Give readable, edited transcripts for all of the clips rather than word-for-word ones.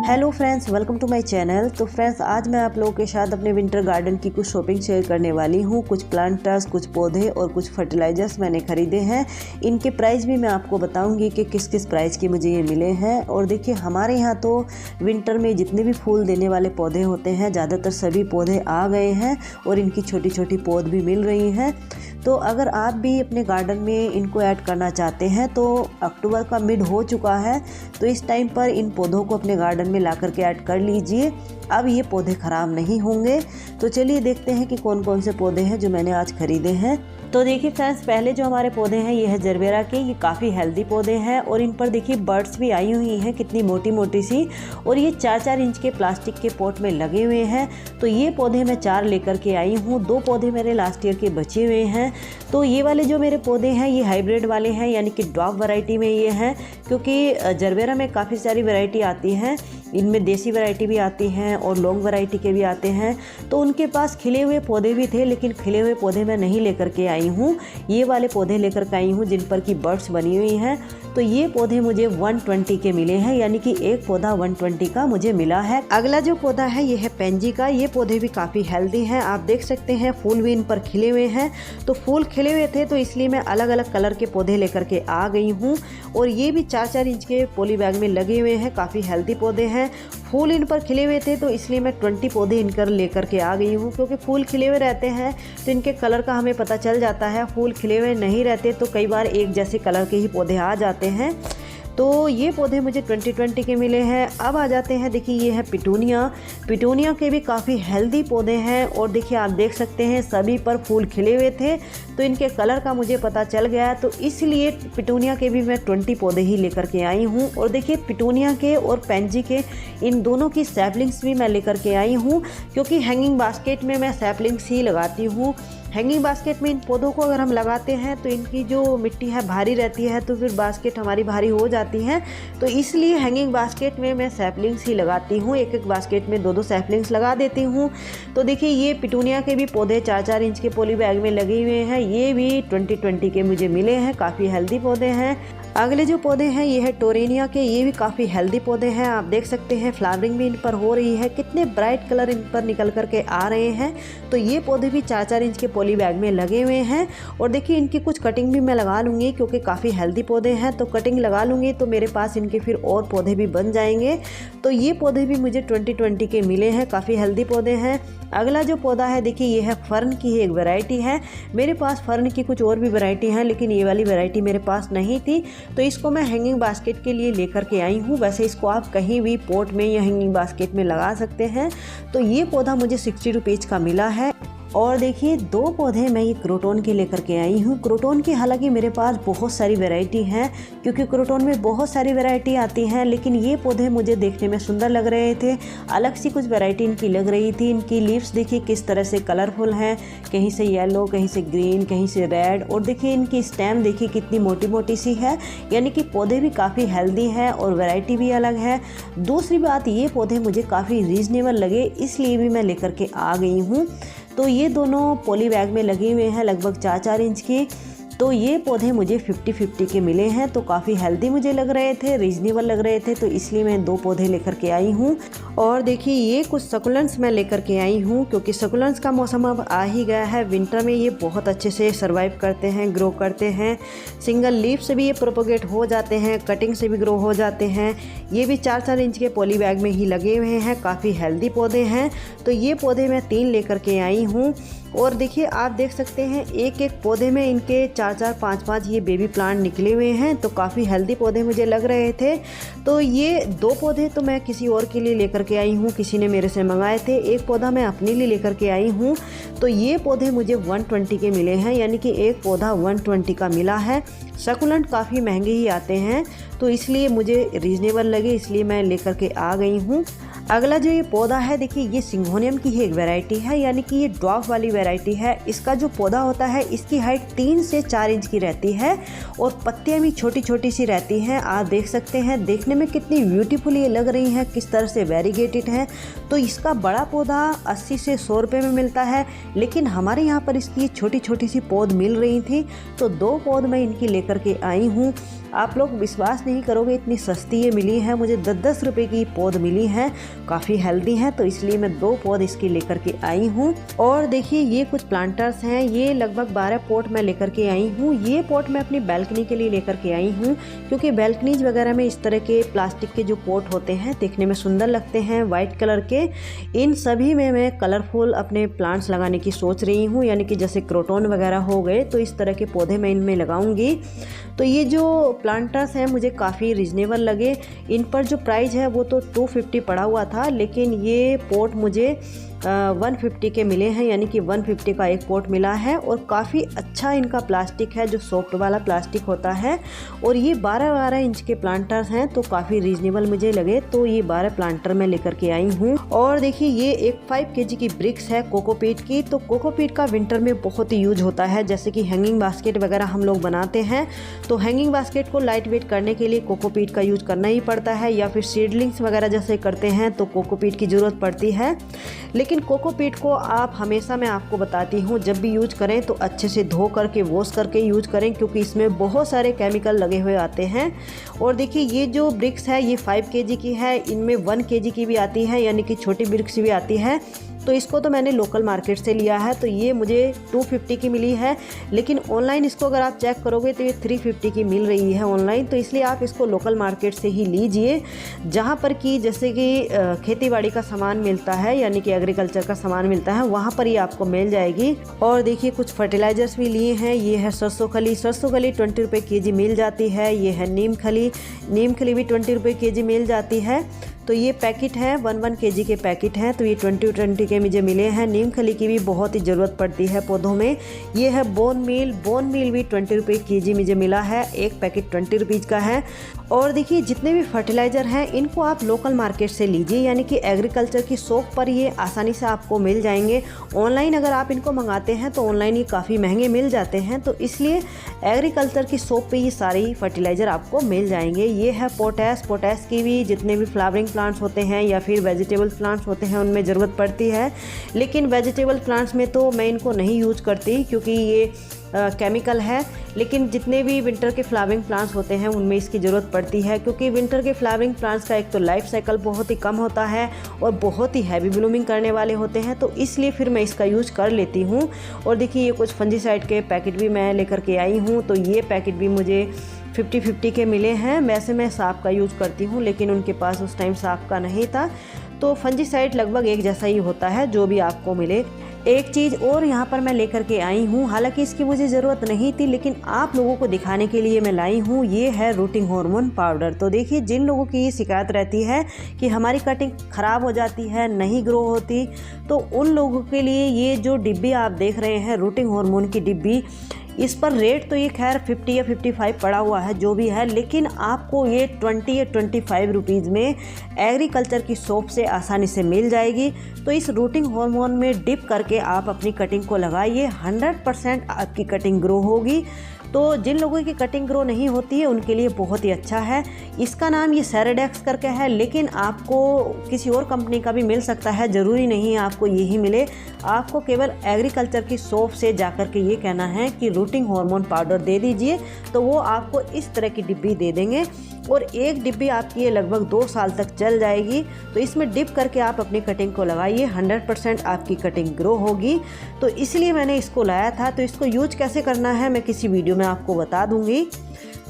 Hello friends, welcome to my channel. तो friends, आज मैं आप लोगों के साथ अपने विंटर गार्डन की कुछ शॉपिंग शेयर करने वाली हूँ। कुछ प्लांटर्स, कुछ पौधे और कुछ फर्टिलाइजर्स मैंने खरीदे हैं। इनके प्राइस भी मैं आपको बताऊंगी कि किस किस प्राइस के मुझे ये मिले हैं। और देखिए, हमारे यहाँ तो विंटर में जितने भी फूल देने वाले पौधे होते हैं, ज़्यादातर सभी पौधे आ गए हैं और इनकी छोटी छोटी पौध भी मिल रही हैं। तो अगर आप भी अपने गार्डन में इनको ऐड करना चाहते हैं तो अक्टूबर का मिड हो चुका है, तो इस टाइम पर इन पौधों को अपने गार्डन में ला करके ऐड कर लीजिए। अब ये पौधे ख़राब नहीं होंगे। तो चलिए देखते हैं कि कौन कौन से पौधे हैं जो मैंने आज खरीदे हैं। तो देखिए फ्रेंड्स, पहले जो हमारे पौधे हैं ये है जरबेरा के। ये काफ़ी हेल्दी पौधे हैं और इन पर देखिए बर्ड्स भी आई हुई हैं, कितनी मोटी मोटी सी। और ये 4-4 इंच के प्लास्टिक के पॉट में लगे हुए हैं। तो ये पौधे मैं 4 लेकर के आई हूँ। 2 पौधे मेरे लास्ट ईयर के बचे हुए हैं। तो ये वाले जो मेरे पौधे हैं ये हाइब्रिड वाले हैं, यानी कि ड्वार्फ वैरायटी में ये हैं। क्योंकि जरबेरा में काफ़ी सारी वैरायटी आती हैं, इनमें देसी वैरायटी भी आती हैं और लॉन्ग वैरायटी के भी आते हैं। तो उनके पास खिले हुए पौधे भी थे, लेकिन खिले हुए पौधे मैं नहीं लेकर के आई हूँ। ये वाले पौधे लेकर के आई हूँ जिन पर की बर्ड्स बनी हुई हैं। तो ये पौधे मुझे 120 के मिले हैं, यानी कि एक पौधा 120 का मुझे मिला है। अगला जो पौधा है ये है पेंजी का। ये पौधे भी काफ़ी हेल्दी हैं, आप देख सकते हैं फूल भी इन पर खिले हुए हैं। तो फूल खिले हुए थे तो इसलिए मैं अलग अलग कलर के पौधे लेकर के आ गई हूँ। और ये भी 4-4 इंच के पॉली बैग में लगे हुए हैं, काफ़ी हेल्दी पौधे हैं। फूल इन पर खिले हुए थे तो इसलिए मैं 20 पौधे इनकर लेकर के आ गई हूँ। क्योंकि फूल खिले हुए रहते हैं तो इनके कलर का हमें पता चल जाता है। फूल खिले हुए नहीं रहते तो कई बार एक जैसे कलर के ही पौधे आ जाते हैं। तो ये पौधे मुझे 20 के मिले हैं। अब आ जाते हैं, देखिए ये है पिटूनिया। पिटूनिया के भी काफ़ी हेल्दी पौधे हैं और देखिए आप देख सकते हैं सभी पर फूल खिले हुए थे तो इनके कलर का मुझे पता चल गया। तो इसलिए पिटूनिया के भी मैं 20 पौधे ही लेकर के आई हूँ। और देखिए पिटूनिया के और पेंजी के इन दोनों की सैपलिंग्स भी मैं लेकर के आई हूँ, क्योंकि हैंगिंग बास्केट में मैं सैपलिंग्स ही लगाती हूँ। हैंगिंग बास्केट में इन पौधों को अगर हम लगाते हैं तो इनकी जो मिट्टी है भारी रहती है, तो फिर बास्केट हमारी भारी हो जाती है। तो इसलिए हैंगिंग बास्केट में मैं सैपलिंग्स ही लगाती हूँ। एक एक बास्केट में 2-2 सैपलिंग्स लगा देती हूँ। तो देखिए ये पिटूनिया के भी पौधे 4-4 इंच के पॉली बैग में लगे हुए हैं। ये भी 20 के मुझे मिले हैं, काफ़ी हेल्दी पौधे हैं। अगले जो पौधे हैं ये है टोरेनिया के। ये भी काफ़ी हेल्दी पौधे हैं, आप देख सकते हैं फ्लावरिंग भी इन पर हो रही है, कितने ब्राइट कलर इन पर निकल करके आ रहे हैं। तो ये पौधे भी 4-4 इंच के पॉली बैग में लगे हुए हैं। और देखिए इनकी कुछ कटिंग भी मैं लगा लूँगी, क्योंकि काफ़ी हेल्दी पौधे हैं। तो कटिंग लगा लूँगी तो मेरे पास इनके फिर और पौधे भी बन जाएंगे। तो ये पौधे भी मुझे 20 के मिले हैं, काफ़ी हेल्दी पौधे हैं। अगला जो पौधा है देखिए ये है फर्न की एक वैरायटी है। मेरे पास फर्न की कुछ और भी वैरायटी हैं, लेकिन ये वाली वैरायटी मेरे पास नहीं थी। तो इसको मैं हैंगिंग बास्केट के लिए लेकर के आई हूँ। वैसे इसको आप कहीं भी पॉट में या हैंगिंग बास्केट में लगा सकते हैं। तो ये पौधा मुझे 60 रुपीज़ का मिला है। और देखिए 2 पौधे मैं ये क्रोटोन के लेकर के आई हूँ। क्रोटोन की हालांकि मेरे पास बहुत सारी वैरायटी हैं, क्योंकि क्रोटोन में बहुत सारी वैरायटी आती हैं। लेकिन ये पौधे मुझे देखने में सुंदर लग रहे थे, अलग सी कुछ वैरायटी इनकी लग रही थी। इनकी लीव्स देखिए किस तरह से कलरफुल हैं, कहीं से येलो, कहीं से ग्रीन, कहीं से रेड। और देखिए इनकी स्टेम देखिए कितनी मोटी मोटी सी है, यानी कि पौधे भी काफ़ी हेल्दी हैं और वैरायटी भी अलग है। दूसरी बात, ये पौधे मुझे काफ़ी रीज़नेबल लगे, इसलिए भी मैं लेकर के आ गई हूँ। तो ये दोनों पॉली बैग में लगे हुए हैं, लगभग 4-4 इंच के। तो ये पौधे मुझे 50 के मिले हैं। तो काफ़ी हेल्दी मुझे लग रहे थे, रीजनेबल लग रहे थे, तो इसलिए मैं 2 पौधे लेकर के आई हूँ। और देखिए ये कुछ सकुलेंट्स मैं लेकर के आई हूँ, क्योंकि सकुलेंट्स का मौसम अब आ ही गया है। विंटर में ये बहुत अच्छे से सर्वाइव करते हैं, ग्रो करते हैं। सिंगल लीफ से भी ये प्रोपोगेट हो जाते हैं, कटिंग से भी ग्रो हो जाते हैं। ये भी 4-4 इंच के पॉली बैग में ही लगे हुए हैं, काफ़ी हेल्दी पौधे हैं। तो ये पौधे मैं 3 लेकर के आई हूँ। और देखिए आप देख सकते हैं एक एक पौधे में इनके 4-4, 5-5 ये बेबी प्लांट निकले हुए हैं। तो काफ़ी हेल्दी पौधे मुझे लग रहे थे। तो ये 2 पौधे तो मैं किसी और के लिए लेकर के आई हूँ, किसी ने मेरे से मंगाए थे। एक पौधा मैं अपने लिए लेकर के आई हूँ। तो ये पौधे मुझे 120 के मिले हैं, यानी कि एक पौधा 120 का मिला है। सकुलेंट काफ़ी महंगे ही आते हैं, तो इसलिए मुझे रीज़नेबल लगे, इसलिए मैं लेकर के आ गई हूँ। अगला जो ये पौधा है देखिए ये सिंघोनियम की ही एक वैरायटी है, यानी कि ये ड्वार्फ वाली वैरायटी है। इसका जो पौधा होता है इसकी हाइट 3 से 4 इंच की रहती है और पत्तियां भी छोटी छोटी सी रहती हैं। आप देख सकते हैं देखने में कितनी ब्यूटीफुल ये लग रही हैं, किस तरह से वेरीगेटेड है। तो इसका बड़ा पौधा 80 से 100 रुपये में मिलता है, लेकिन हमारे यहाँ पर इसकी छोटी छोटी सी पौध मिल रही थी। तो 2 पौध मैं इनकी लेकर के आई हूँ। आप लोग विश्वास नहीं करोगे, इतनी सस्ती ये मिली है मुझे, 10-10 रुपये की पौध मिली है, काफ़ी हेल्दी है। तो इसलिए मैं 2 पौध इसकी लेकर के आई हूँ। और देखिए ये कुछ प्लांटर्स हैं, ये लगभग 12 पॉट मैं लेकर के आई हूँ। ये पॉट मैं अपनी बैल्कनी के लिए लेकर के आई हूँ, क्योंकि बैल्कनीज वगैरह में इस तरह के प्लास्टिक के जो पॉट होते हैं देखने में सुंदर लगते हैं, वाइट कलर के। इन सभी में मैं कलरफुल अपने प्लांट्स लगाने की सोच रही हूँ, यानी कि जैसे क्रोटोन वगैरह हो गए, तो इस तरह के पौधे मैं इनमें लगाऊंगी। तो ये जो प्लांटर्स हैं मुझे काफ़ी रीजनेबल लगे। इन पर जो प्राइस है वो तो 250 पड़ा हुआ था, लेकिन ये पॉट मुझे 150 के मिले हैं, यानी कि 150 का एक पॉट मिला है। और काफ़ी अच्छा इनका प्लास्टिक है, जो सॉफ्ट वाला प्लास्टिक होता है। और ये 12-12 इंच के प्लांटर्स हैं, तो काफ़ी रीजनेबल मुझे लगे। तो ये 12 प्लांटर मैं लेकर के आई हूँ। और देखिए ये एक 5 kg की ब्रिक्स है कोकोपीट की। तो कोकोपीट का विंटर में बहुत ही यूज होता है, जैसे कि हैंगिंग बास्केट वगैरह हम लोग बनाते हैं, तो हैंगिंग बास्केट को लाइट वेट करने के लिए कोकोपीट का यूज करना ही पड़ता है, या फिर सीडलिंग्स वगैरह जैसे करते हैं तो कोकोपीट की ज़रूरत पड़ती है। लेकिन कोकोपीट को आप हमेशा, मैं आपको बताती हूँ, जब भी यूज करें तो अच्छे से धो करके वॉश करके यूज करें, क्योंकि इसमें बहुत सारे केमिकल लगे हुए आते हैं। और देखिए ये जो ब्रिक्स है ये 5 kg की है, इनमें 1 kg की भी आती है, यानी कि छोटी ब्रिक्स भी आती है। तो इसको तो मैंने लोकल मार्केट से लिया है, तो ये मुझे 250 की मिली है। लेकिन ऑनलाइन इसको अगर आप चेक करोगे तो ये 350 की मिल रही है ऑनलाइन। तो इसलिए आप इसको लोकल मार्केट से ही लीजिए, जहाँ पर कि जैसे कि खेतीबाड़ी का सामान मिलता है, यानी कि एग्रीकल्चर का सामान मिलता है, वहाँ पर ही आपको मिल जाएगी। और देखिए कुछ फर्टिलाइजर्स भी लिए हैं। ये है सरसों खली, सरसों खली 20 रुपये kg मिल जाती है। ये है नीम खली, नीम खली भी 20 रुपये kg मिल जाती है। तो ये पैकेट है 1 kg के पैकेट हैं, तो ये 20 के मुझे मिले हैं। नीम खली की भी बहुत ही ज़रूरत पड़ती है पौधों में। ये है बोन मील, बोन मील भी 20 रुपये kg मुझे मिला है, एक पैकेट 20 रुपीज़ का है। और देखिए जितने भी फर्टिलाइज़र हैं इनको आप लोकल मार्केट से लीजिए, यानी कि एग्रीकल्चर की शॉप पर ये आसानी से आपको मिल जाएंगे। ऑनलाइन अगर आप इनको मंगाते हैं तो ऑनलाइन ये काफ़ी महंगे मिल जाते हैं, तो इसलिए एग्रीकल्चर की शॉप पे ये सारी फर्टिलाइज़र आपको मिल जाएंगे। ये है पोटैश, पोटैश की भी जितने भी फ्लावरिंग प्लांट्स होते हैं या फिर वेजिटेबल प्लांट्स होते हैं उनमें ज़रूरत पड़ती है। लेकिन वेजिटेबल प्लांट्स में तो मैं इनको नहीं यूज करती, क्योंकि ये केमिकल है। लेकिन जितने भी विंटर के फ्लावरिंग प्लांट्स होते हैं उनमें इसकी ज़रूरत पड़ती है, क्योंकि विंटर के फ्लावरिंग प्लांट्स का एक तो लाइफ साइकिल बहुत ही कम होता है और बहुत ही हैवी ब्लूमिंग करने वाले होते हैं, तो इसलिए फिर मैं इसका यूज कर लेती हूँ। और देखिए ये कुछ फंजीसाइड के पैकेट भी मैं लेकर के आई हूँ, तो ये पैकेट भी मुझे 50-50 के मिले हैं। वैसे मैं सांप का यूज़ करती हूँ, लेकिन उनके पास उस टाइम सांप का नहीं था। तो फंजीसाइड लगभग एक जैसा ही होता है, जो भी आपको मिले। एक चीज़ और यहाँ पर मैं लेकर के आई हूँ, हालांकि इसकी मुझे ज़रूरत नहीं थी, लेकिन आप लोगों को दिखाने के लिए मैं लाई हूँ। ये है रूटिंग हार्मोन पाउडर। तो देखिए जिन लोगों की ये शिकायत रहती है कि हमारी कटिंग ख़राब हो जाती है, नहीं ग्रो होती, तो उन लोगों के लिए ये जो डिब्बी आप देख रहे हैं रूटिंग हार्मोन की डिब्बी, इस पर रेट तो ये खैर 50 या 55 पड़ा हुआ है, जो भी है, लेकिन आपको ये 20 या 25 रुपीज़ में एग्रीकल्चर की शॉप से आसानी से मिल जाएगी। तो इस रूटिंग हार्मोन में डिप करके आप अपनी कटिंग को लगाइए, 100% आपकी कटिंग ग्रो होगी। तो जिन लोगों की कटिंग ग्रो नहीं होती है उनके लिए बहुत ही अच्छा है। इसका नाम ये सेरेडेक्स करके है, लेकिन आपको किसी और कंपनी का भी मिल सकता है, ज़रूरी नहीं है आपको यही मिले। आपको केवल एग्रीकल्चर की शॉप से जाकर के ये कहना है कि रूटिंग हार्मोन पाउडर दे दीजिए, तो वो आपको इस तरह की डिब्बी दे देंगे। और एक डिब्बी आपकी ये लगभग 2 साल तक चल जाएगी। तो इसमें डिप करके आप अपनी कटिंग को लगाइए, 100% आपकी कटिंग ग्रो होगी। तो इसलिए मैंने इसको लाया था। तो इसको यूज कैसे करना है मैं किसी वीडियो में आपको बता दूंगी।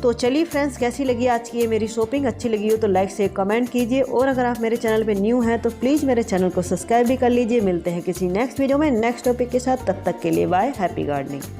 तो चलिए फ्रेंड्स, कैसी लगी आज की ये मेरी शॉपिंग? अच्छी लगी हो तो लाइक से कमेंट कीजिए, और अगर आप मेरे चैनल पे न्यू हैं तो प्लीज़ मेरे चैनल को सब्सक्राइब भी कर लीजिए। मिलते हैं किसी नेक्स्ट वीडियो में नेक्स्ट टॉपिक के साथ, तब तक के लिए बाय, हैप्पी गार्डनिंग।